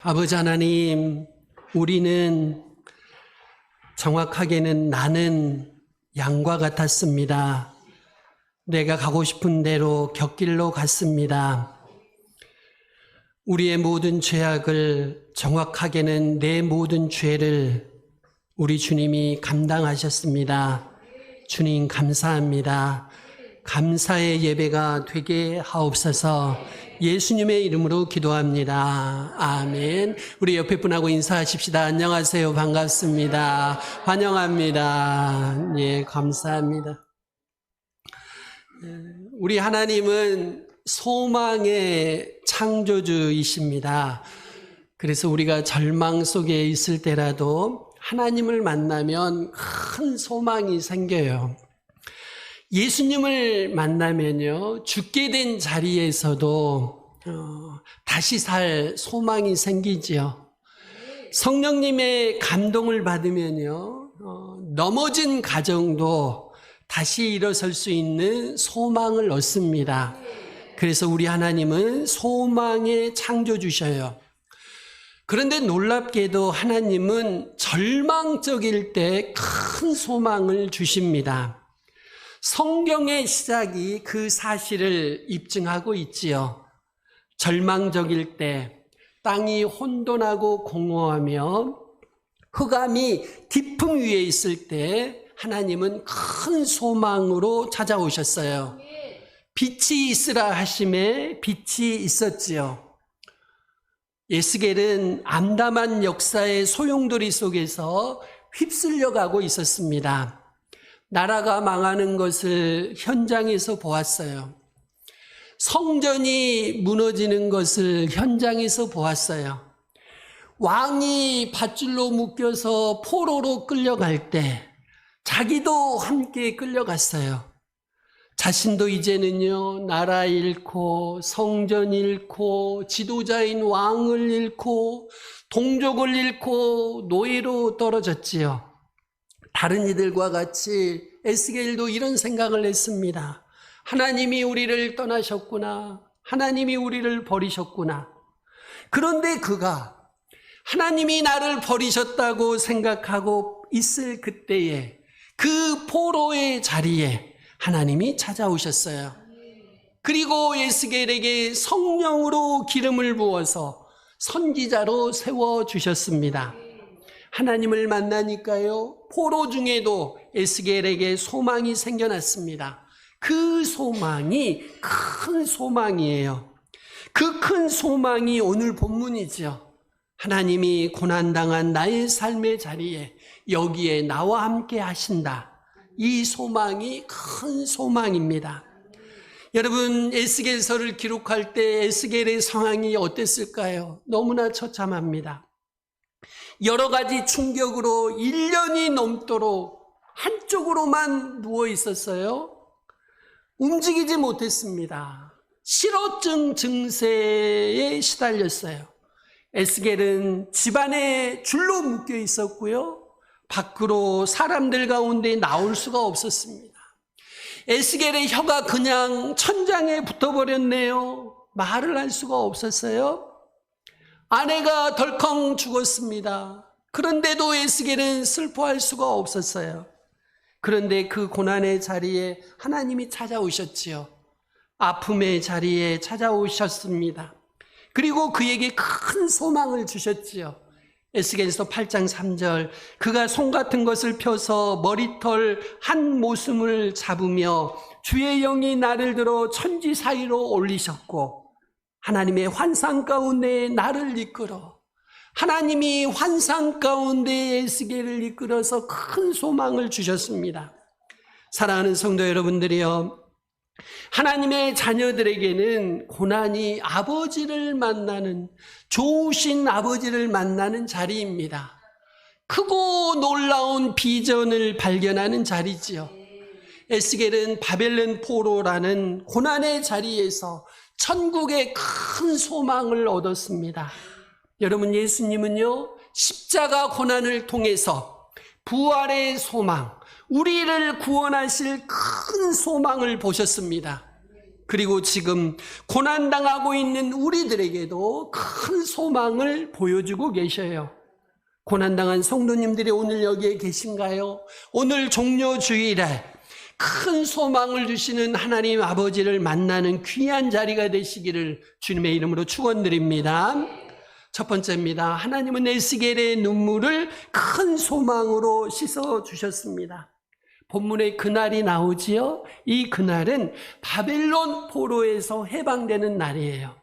아버지 하나님, 우리는 정확하게는 나는 양과 같았습니다. 내가 가고 싶은 대로 곁길로 갔습니다. 우리의 모든 죄악을, 정확하게는 내 모든 죄를 우리 주님이 감당하셨습니다. 주님 감사합니다. 감사의 예배가 되게 하옵소서. 예수님의 이름으로 기도합니다. 아멘. 우리 옆에 분하고 인사하십시다. 안녕하세요. 반갑습니다. 환영합니다. 예, 감사합니다. 우리 하나님은 소망의 창조주이십니다. 그래서 우리가 절망 속에 있을 때라도 하나님을 만나면 큰 소망이 생겨요. 예수님을 만나면요, 죽게 된 자리에서도 다시 살 소망이 생기지요. 성령님의 감동을 받으면요, 넘어진 가정도 다시 일어설 수 있는 소망을 얻습니다. 그래서 우리 하나님은 소망의 창조주셔요. 그런데 놀랍게도 하나님은 절망적일 때 큰 소망을 주십니다. 성경의 시작이 그 사실을 입증하고 있지요. 절망적일 때 땅이 혼돈하고 공허하며 흑암이 깊음 위에 있을 때 하나님은 큰 소망으로 찾아오셨어요. 빛이 있으라 하심에 빛이 있었지요. 에스겔은 암담한 역사의 소용돌이 속에서 휩쓸려가고 있었습니다. 나라가 망하는 것을 현장에서 보았어요. 성전이 무너지는 것을 현장에서 보았어요. 왕이 밧줄로 묶여서 포로로 끌려갈 때 자기도 함께 끌려갔어요. 자신도 이제는요, 나라 잃고 성전 잃고 지도자인 왕을 잃고 동족을 잃고 노예로 떨어졌지요. 다른 이들과 같이 에스겔도 이런 생각을 했습니다. 하나님이 우리를 떠나셨구나. 하나님이 우리를 버리셨구나. 그런데 그가 하나님이 나를 버리셨다고 생각하고 있을 그때에 그 포로의 자리에 하나님이 찾아오셨어요. 그리고 에스겔에게 성령으로 기름을 부어서 선지자로 세워주셨습니다. 하나님을 만나니까요, 포로 중에도 에스겔에게 소망이 생겨났습니다. 그 소망이 큰 소망이에요. 그 큰 소망이 오늘 본문이죠. 하나님이 고난당한 나의 삶의 자리에 여기에 나와 함께 하신다. 이 소망이 큰 소망입니다. 여러분, 에스겔서를 기록할 때 에스겔의 상황이 어땠을까요? 너무나 처참합니다. 여러 가지 충격으로 1년이 넘도록 한쪽으로만 누워 있었어요. 움직이지 못했습니다. 실어증 증세에 시달렸어요. 에스겔은 집안에 줄로 묶여 있었고요. 밖으로 사람들 가운데 나올 수가 없었습니다. 에스겔의 혀가 그냥 천장에 붙어버렸네요. 말을 할 수가 없었어요. 아내가 덜컹 죽었습니다. 그런데도 에스겔은 슬퍼할 수가 없었어요. 그런데 그 고난의 자리에 하나님이 찾아오셨지요. 아픔의 자리에 찾아오셨습니다. 그리고 그에게 큰 소망을 주셨지요. 에스겔서 8장 3절, 그가 송 같은 것을 펴서 머리털 한 모슴을 잡으며 주의 영이 나를 들어 천지 사이로 올리셨고 하나님의 환상 가운데 나를 이끌어, 하나님이 환상 가운데 에스겔을 이끌어서 큰 소망을 주셨습니다. 사랑하는 성도 여러분들이요, 하나님의 자녀들에게는 고난이 아버지를 만나는, 좋으신 아버지를 만나는 자리입니다. 크고 놀라운 비전을 발견하는 자리지요. 에스겔은 바벨론 포로라는 고난의 자리에서 천국의 큰 소망을 얻었습니다. 여러분, 예수님은요, 십자가 고난을 통해서 부활의 소망, 우리를 구원하실 큰 소망을 보셨습니다. 그리고 지금 고난당하고 있는 우리들에게도 큰 소망을 보여주고 계셔요. 고난당한 성도님들이 오늘 여기에 계신가요? 오늘 종료주일에 큰 소망을 주시는 하나님 아버지를 만나는 귀한 자리가 되시기를 주님의 이름으로 축원드립니다. 첫 번째입니다. 하나님은 에스겔의 눈물을 큰 소망으로 씻어주셨습니다. 본문에 그날이 나오지요. 이 그날은 바벨론 포로에서 해방되는 날이에요.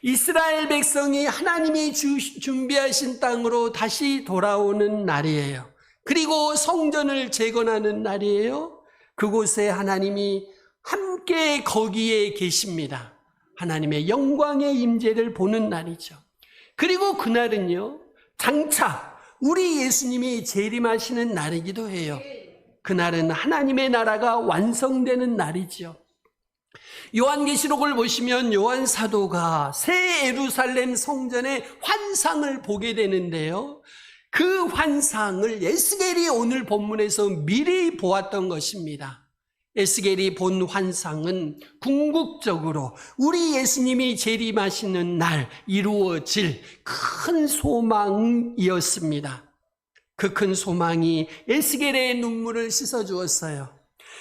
이스라엘 백성이 하나님이 준비하신 땅으로 다시 돌아오는 날이에요. 그리고 성전을 재건하는 날이에요. 그곳에 하나님이 함께 거기에 계십니다. 하나님의 영광의 임재를 보는 날이죠. 그리고 그날은요, 장차 우리 예수님이 재림하시는 날이기도 해요. 그날은 하나님의 나라가 완성되는 날이죠. 요한계시록을 보시면 요한 사도가 새 예루살렘 성전의 환상을 보게 되는데요. 그 환상을 에스겔이 오늘 본문에서 미리 보았던 것입니다. 에스겔이 본 환상은 궁극적으로 우리 예수님이 재림하시는 날 이루어질 큰 소망이었습니다. 그 큰 소망이 에스겔의 눈물을 씻어주었어요.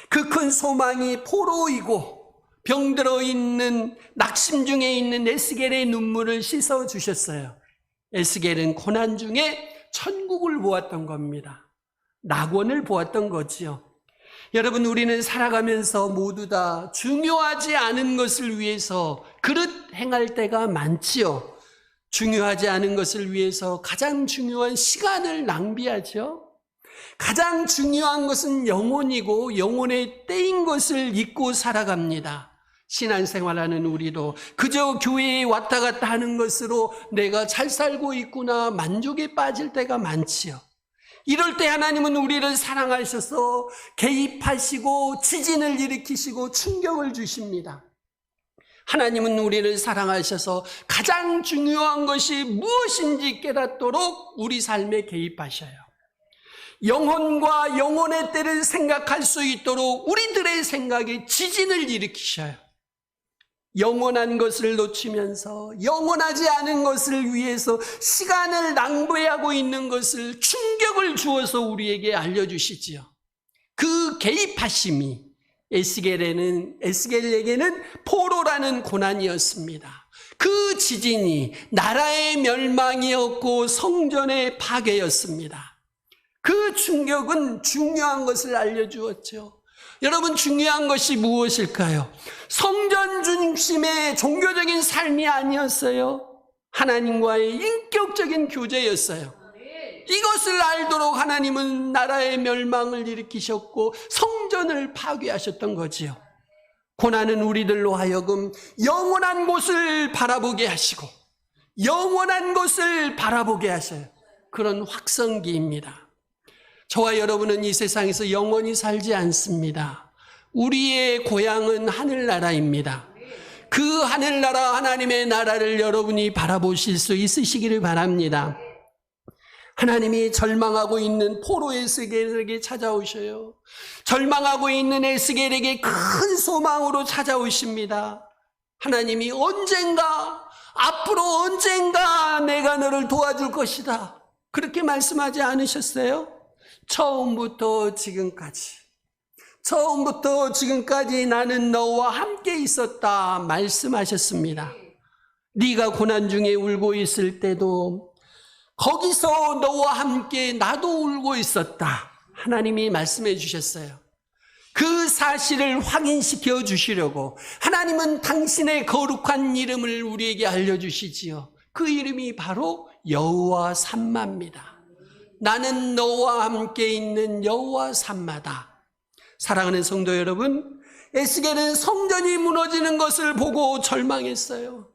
그 큰 소망이 포로이고 병들어 있는 낙심 중에 있는 에스겔의 눈물을 씻어주셨어요. 에스겔은 고난 중에 천국을 보았던 겁니다. 낙원을 보았던 거지요. 여러분, 우리는 살아가면서 모두 다 중요하지 않은 것을 위해서 그릇 행할 때가 많지요. 중요하지 않은 것을 위해서 가장 중요한 시간을 낭비하죠. 가장 중요한 것은 영혼이고 영혼의 때인 것을 잊고 살아갑니다. 신앙생활하는 우리도 그저 교회에 왔다 갔다 하는 것으로 내가 잘 살고 있구나 만족에 빠질 때가 많지요. 이럴 때 하나님은 우리를 사랑하셔서 개입하시고 지진을 일으키시고 충격을 주십니다. 하나님은 우리를 사랑하셔서 가장 중요한 것이 무엇인지 깨닫도록 우리 삶에 개입하셔요. 영혼과 영혼의 때를 생각할 수 있도록 우리들의 생각에 지진을 일으키셔요. 영원한 것을 놓치면서 영원하지 않은 것을 위해서 시간을 낭비하고 있는 것을 충격을 주어서 우리에게 알려주시지요. 그 개입하심이 에스겔에게는 포로라는 고난이었습니다. 그 지진이 나라의 멸망이었고 성전의 파괴였습니다. 그 충격은 중요한 것을 알려주었죠. 여러분, 중요한 것이 무엇일까요? 성전 중심의 종교적인 삶이 아니었어요. 하나님과의 인격적인 교제였어요. 이것을 알도록 하나님은 나라의 멸망을 일으키셨고 성전을 파괴하셨던 거지요. 고난은 우리들로 하여금 영원한 곳을 바라보게 하시고 영원한 것을 바라보게 하셔요. 그런 확성기입니다. 저와 여러분은 이 세상에서 영원히 살지 않습니다. 우리의 고향은 하늘나라입니다. 그 하늘나라 하나님의 나라를 여러분이 바라보실 수 있으시기를 바랍니다. 하나님이 절망하고 있는 포로 에스겔에게 찾아오셔요. 절망하고 있는 에스겔에게 큰 소망으로 찾아오십니다. 하나님이 앞으로 언젠가 내가 너를 도와줄 것이다. 그렇게 말씀하지 않으셨어요? 처음부터 지금까지 나는 너와 함께 있었다 말씀하셨습니다. 네가 고난 중에 울고 있을 때도 거기서 너와 함께 나도 울고 있었다. 하나님이 말씀해 주셨어요. 그 사실을 확인시켜 주시려고 하나님은 당신의 거룩한 이름을 우리에게 알려주시지요. 그 이름이 바로 여호와 삼마입니다. 나는 너와 함께 있는 여호와 삼마다. 사랑하는 성도 여러분, 에스겔은 성전이 무너지는 것을 보고 절망했어요.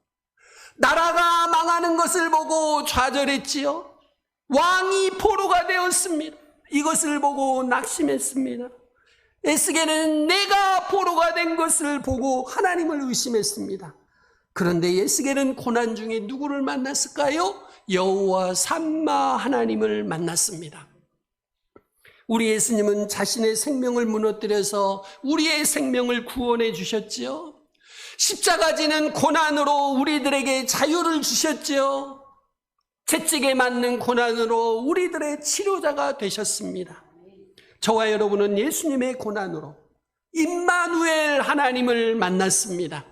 나라가 망하는 것을 보고 좌절했지요. 왕이 포로가 되었습니다. 이것을 보고 낙심했습니다. 에스겔은 내가 포로가 된 것을 보고 하나님을 의심했습니다. 그런데 에스겔은 고난 중에 누구를 만났을까요? 여호와 삼마 하나님을 만났습니다. 우리 예수님은 자신의 생명을 무너뜨려서 우리의 생명을 구원해 주셨지요. 십자가 지는 고난으로 우리들에게 자유를 주셨지요. 채찍에 맞는 고난으로 우리들의 치료자가 되셨습니다. 저와 여러분은 예수님의 고난으로 임마누엘 하나님을 만났습니다.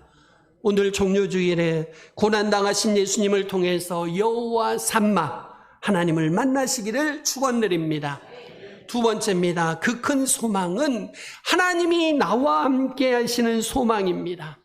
오늘 종료주일에 고난당하신 예수님을 통해서 여호와 삼마 하나님을 만나시기를 축원드립니다. 두 번째입니다. 그 큰 소망은 하나님이 나와 함께 하시는 소망입니다.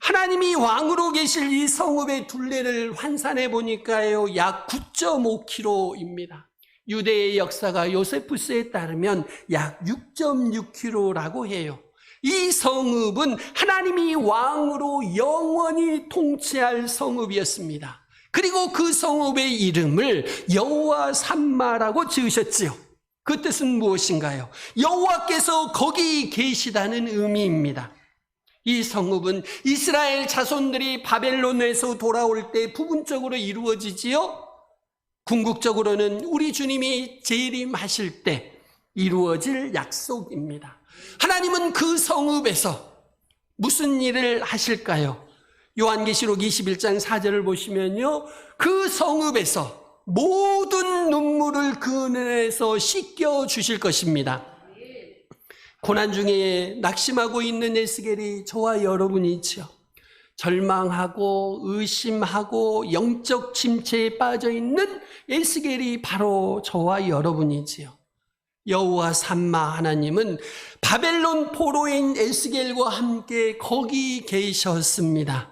하나님이 왕으로 계실 이 성읍의 둘레를 환산해 보니까요, 약 9.5km입니다. 유대의 역사가 요세푸스에 따르면 약 6.6km라고 해요. 이 성읍은 하나님이 왕으로 영원히 통치할 성읍이었습니다. 그리고 그 성읍의 이름을 여호와 삼마라고 지으셨지요. 그 뜻은 무엇인가요? 여호와께서 거기 계시다는 의미입니다. 이 성읍은 이스라엘 자손들이 바벨론에서 돌아올 때 부분적으로 이루어지지요. 궁극적으로는 우리 주님이 재림하실 때 이루어질 약속입니다. 하나님은 그 성읍에서 무슨 일을 하실까요? 요한계시록 21장 4절을 보시면요, 그 성읍에서 모든 눈물을 그 은혜에서 씻겨 주실 것입니다. 고난 중에 낙심하고 있는 에스겔이 저와 여러분이지요. 절망하고 의심하고 영적 침체에 빠져 있는 에스겔이 바로 저와 여러분이지요. 여호와 삼마 하나님은 바벨론 포로인 에스겔과 함께 거기 계셨습니다.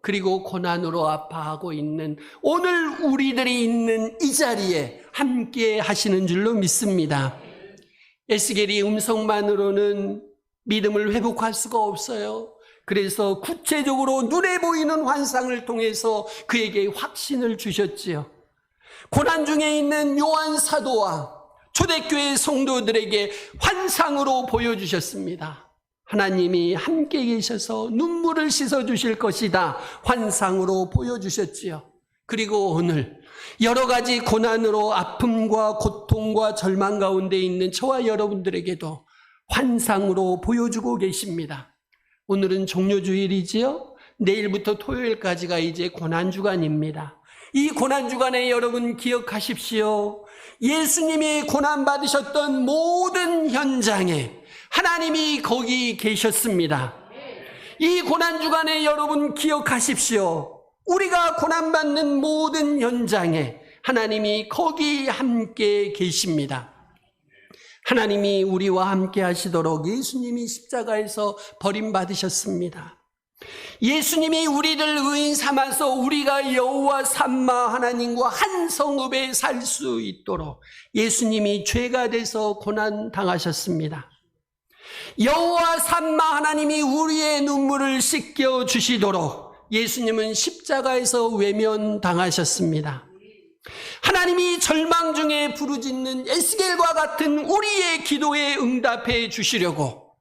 그리고 고난으로 아파하고 있는 오늘 우리들이 있는 이 자리에 함께 하시는 줄로 믿습니다. 에스겔이 음성만으로는 믿음을 회복할 수가 없어요. 그래서 구체적으로 눈에 보이는 환상을 통해서 그에게 확신을 주셨지요. 고난 중에 있는 요한 사도와 초대교회 성도들에게 환상으로 보여주셨습니다. 하나님이 함께 계셔서 눈물을 씻어주실 것이다, 환상으로 보여주셨지요. 그리고 오늘 여러 가지 고난으로 아픔과 고통과 절망 가운데 있는 저와 여러분들에게도 환상으로 보여주고 계십니다. 오늘은 종료주일이지요. 내일부터 토요일까지가 이제 고난주간입니다. 이 고난주간에 여러분 기억하십시오. 예수님이 고난받으셨던 모든 현장에 하나님이 거기 계셨습니다. 이 고난주간에 여러분 기억하십시오. 우리가 고난받는 모든 현장에 하나님이 거기 함께 계십니다. 하나님이 우리와 함께 하시도록 예수님이 십자가에서 버림받으셨습니다. 예수님이 우리를 의인 삼아서 우리가 여호와 삼마 하나님과 한 성읍에 살 수 있도록 예수님이 죄가 돼서 고난 당하셨습니다. 여호와 삼마 하나님이 우리의 눈물을 씻겨 주시도록 예수님은 십자가에서 외면당하셨습니다. 하나님이 절망 중에 부르짖는 에스겔과 같은 우리의 기도에 응답해 주시려고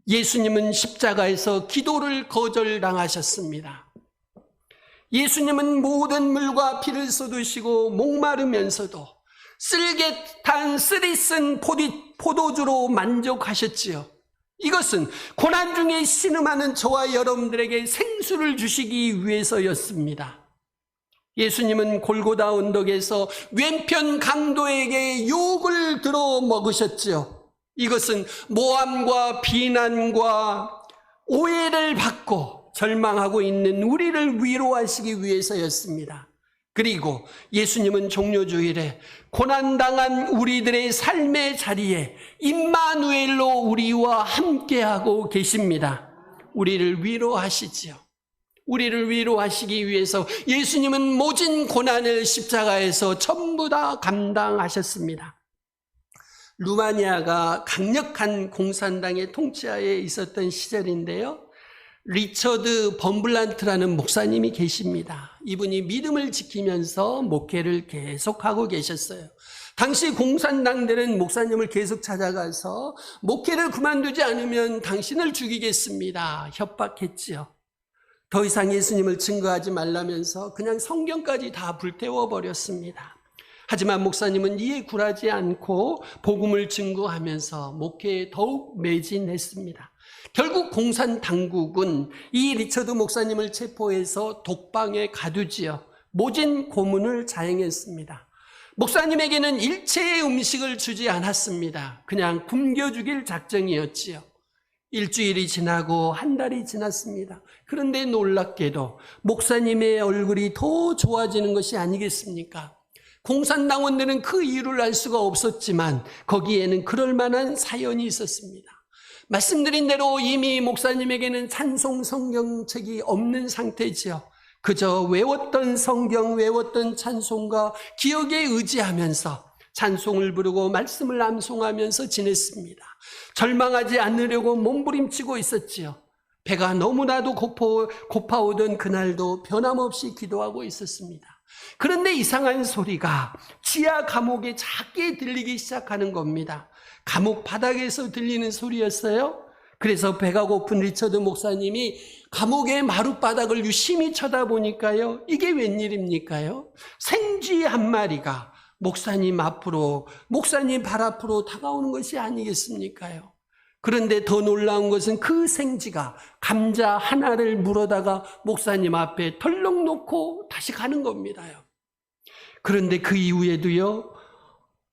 예수님은 십자가에서 기도를 거절당하셨습니다. 예수님은 모든 물과 피를 쏟으시고 목마르면서도 쓸개탄 쓰리쓴 포도주로 만족하셨지요. 이것은 고난 중에 신음하는 저와 여러분들에게 생수를 주시기 위해서였습니다. 예수님은 골고다 언덕에서 왼편 강도에게 욕을 들어 먹으셨지요. 이것은 모함과 비난과 오해를 받고 절망하고 있는 우리를 위로하시기 위해서였습니다. 그리고 예수님은 종료주일에 고난당한 우리들의 삶의 자리에 임마누엘로 우리와 함께하고 계십니다. 우리를 위로하시지요. 우리를 위로하시기 위해서 예수님은 모진 고난을 십자가에서 전부 다 감당하셨습니다. 루마니아가 강력한 공산당의 통치하에 있었던 시절인데요. 리처드 범블란트라는 목사님이 계십니다. 이분이 믿음을 지키면서 목회를 계속하고 계셨어요. 당시 공산당들은 목사님을 계속 찾아가서 목회를 그만두지 않으면 당신을 죽이겠습니다, 협박했지요. 더 이상 예수님을 증거하지 말라면서 그냥 성경까지 다 불태워버렸습니다. 하지만 목사님은 이에 굴하지 않고 복음을 증거하면서 목회에 더욱 매진했습니다. 결국 공산당국은 이 리처드 목사님을 체포해서 독방에 가두지요. 모진 고문을 자행했습니다. 목사님에게는 일체의 음식을 주지 않았습니다. 그냥 굶겨 죽일 작정이었지요. 일주일이 지나고 한 달이 지났습니다. 그런데 놀랍게도 목사님의 얼굴이 더 좋아지는 것이 아니겠습니까? 공산당원들은 그 이유를 알 수가 없었지만 거기에는 그럴 만한 사연이 있었습니다. 말씀드린 대로 이미 목사님에게는 찬송 성경책이 없는 상태지요. 그저 외웠던 성경, 외웠던 찬송과 기억에 의지하면서 찬송을 부르고 말씀을 암송하면서 지냈습니다. 절망하지 않으려고 몸부림치고 있었지요. 배가 너무나도 고파오던 그날도 변함없이 기도하고 있었습니다. 그런데 이상한 소리가 지하 감옥에 작게 들리기 시작하는 겁니다. 감옥 바닥에서 들리는 소리였어요. 그래서 배가 고픈 리처드 목사님이 감옥의 마룻바닥을 유심히 쳐다보니까요, 이게 웬일입니까요? 생쥐 한 마리가 목사님 앞으로, 목사님 발 앞으로 다가오는 것이 아니겠습니까요? 그런데 더 놀라운 것은 그 생쥐가 감자 하나를 물어다가 목사님 앞에 덜렁 놓고 다시 가는 겁니다요. 그런데 그 이후에도요,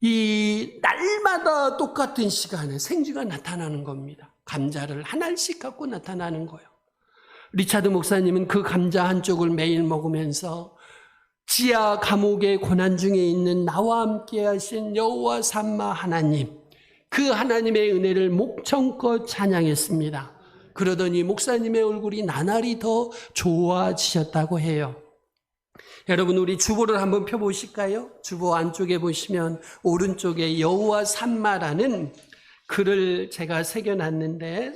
이 날마다 똑같은 시간에 생쥐가 나타나는 겁니다. 감자를 하나씩 갖고 나타나는 거예요. 리차드 목사님은 그 감자 한쪽을 매일 먹으면서 지하 감옥의 고난 중에 있는 나와 함께 하신 여호와 삼마 하나님, 그 하나님의 은혜를 목청껏 찬양했습니다. 그러더니 목사님의 얼굴이 나날이 더 좋아지셨다고 해요. 여러분, 우리 주보를 한번 펴보실까요? 주보 안쪽에 보시면 오른쪽에 여호와 삼마라는 글을 제가 새겨놨는데,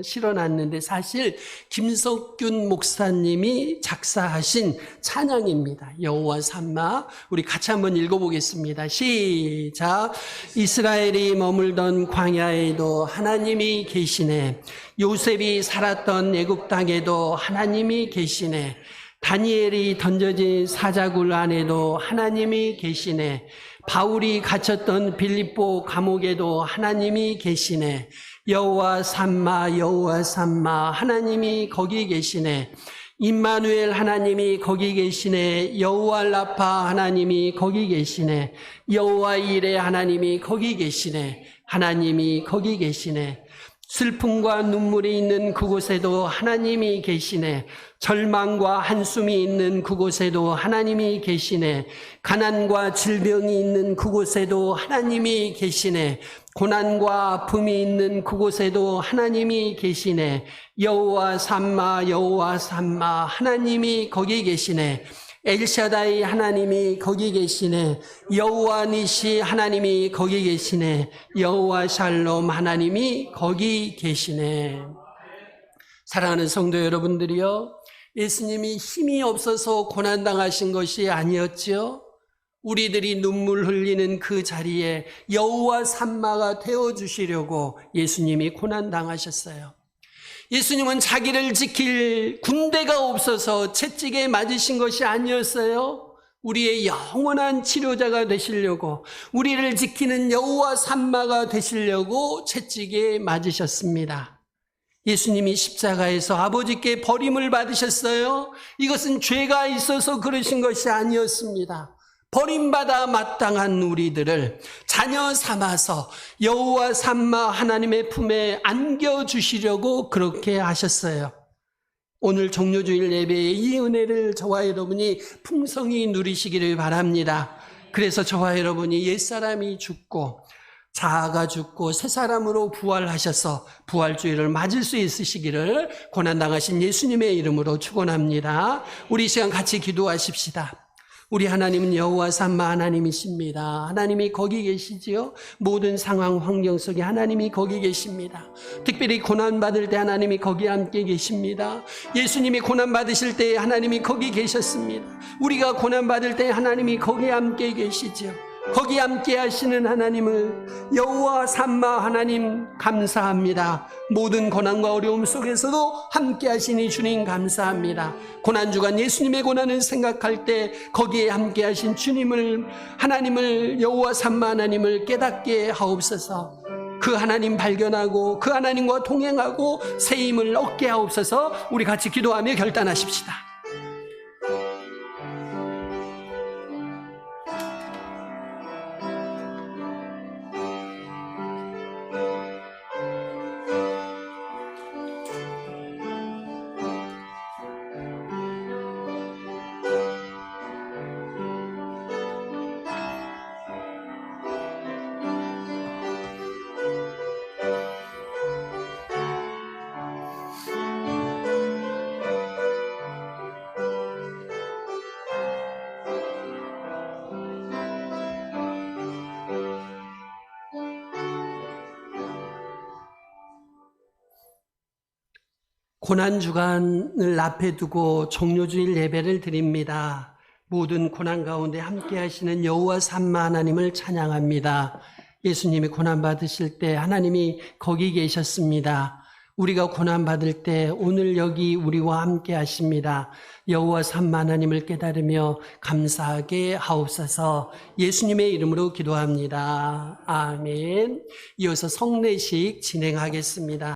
실어놨는데 사실 김석균 목사님이 작사하신 찬양입니다. 여호와 삼마. 우리 같이 한번 읽어보겠습니다. 시작. 이스라엘이 머물던 광야에도 하나님이 계시네. 요셉이 살았던 애굽 땅에도 하나님이 계시네. 다니엘이 던져진 사자굴 안에도 하나님이 계시네. 바울이 갇혔던 빌립보 감옥에도 하나님이 계시네. 여호와 삼마, 여호와 삼마, 하나님이 거기 계시네. 임마누엘 하나님이 거기 계시네. 여호와 라파 하나님이 거기 계시네. 여호와 이레 하나님이 거기 계시네. 하나님이 거기 계시네. 슬픔과 눈물이 있는 그곳에도 하나님이 계시네. 절망과 한숨이 있는 그곳에도 하나님이 계시네. 가난과 질병이 있는 그곳에도 하나님이 계시네. 고난과 아픔이 있는 그곳에도 하나님이 계시네. 여호와 삼마, 여호와 삼마, 하나님이 거기 계시네. 엘샤다이 하나님이 거기 계시네. 여호와 니시 하나님이 거기 계시네. 여호와 샬롬 하나님이 거기 계시네. 사랑하는 성도 여러분들이요, 예수님이 힘이 없어서 고난당하신 것이 아니었지요. 우리들이 눈물 흘리는 그 자리에 여호와 삼마가 되어주시려고 예수님이 고난당하셨어요. 예수님은 자기를 지킬 군대가 없어서 채찍에 맞으신 것이 아니었어요. 우리의 영원한 치료자가 되시려고, 우리를 지키는 여호와 삼마가 되시려고 채찍에 맞으셨습니다. 예수님이 십자가에서 아버지께 버림을 받으셨어요. 이것은 죄가 있어서 그러신 것이 아니었습니다. 버림받아 마땅한 우리들을 자녀 삼아서 여호와 삼마 하나님의 품에 안겨주시려고 그렇게 하셨어요. 오늘 종료주일 예배의 이 은혜를 저와 여러분이 풍성히 누리시기를 바랍니다. 그래서 저와 여러분이 옛사람이 죽고 자아가 죽고 새 사람으로 부활하셔서 부활주일을 맞을 수 있으시기를 고난당하신 예수님의 이름으로 축원합니다. 우리 이 시간 같이 기도하십시다. 우리 하나님은 여호와 삼마 하나님이십니다. 하나님이 거기 계시지요. 모든 상황 환경 속에 하나님이 거기 계십니다. 특별히 고난받을 때 하나님이 거기 함께 계십니다. 예수님이 고난받으실 때 하나님이 거기 계셨습니다. 우리가 고난받을 때 하나님이 거기 함께 계시죠. 거기 함께 하시는 하나님을, 여호와 삼마 하나님 감사합니다. 모든 고난과 어려움 속에서도 함께 하시니 주님 감사합니다. 고난주간 예수님의 고난을 생각할 때 거기에 함께 하신 주님을, 하나님을, 여호와 삼마 하나님을 깨닫게 하옵소서. 그 하나님 발견하고 그 하나님과 동행하고 새 힘을 얻게 하옵소서. 우리 같이 기도하며 결단하십시다. 고난주간을 앞에 두고 종료주일 예배를 드립니다. 모든 고난 가운데 함께 하시는 여호와 삼마 하나님을 찬양합니다. 예수님이 고난받으실 때 하나님이 거기 계셨습니다. 우리가 고난받을 때 오늘 여기 우리와 함께 하십니다. 여호와 삼마 하나님을 깨달으며 감사하게 하옵소서. 예수님의 이름으로 기도합니다. 아멘. 이어서 성례식 진행하겠습니다.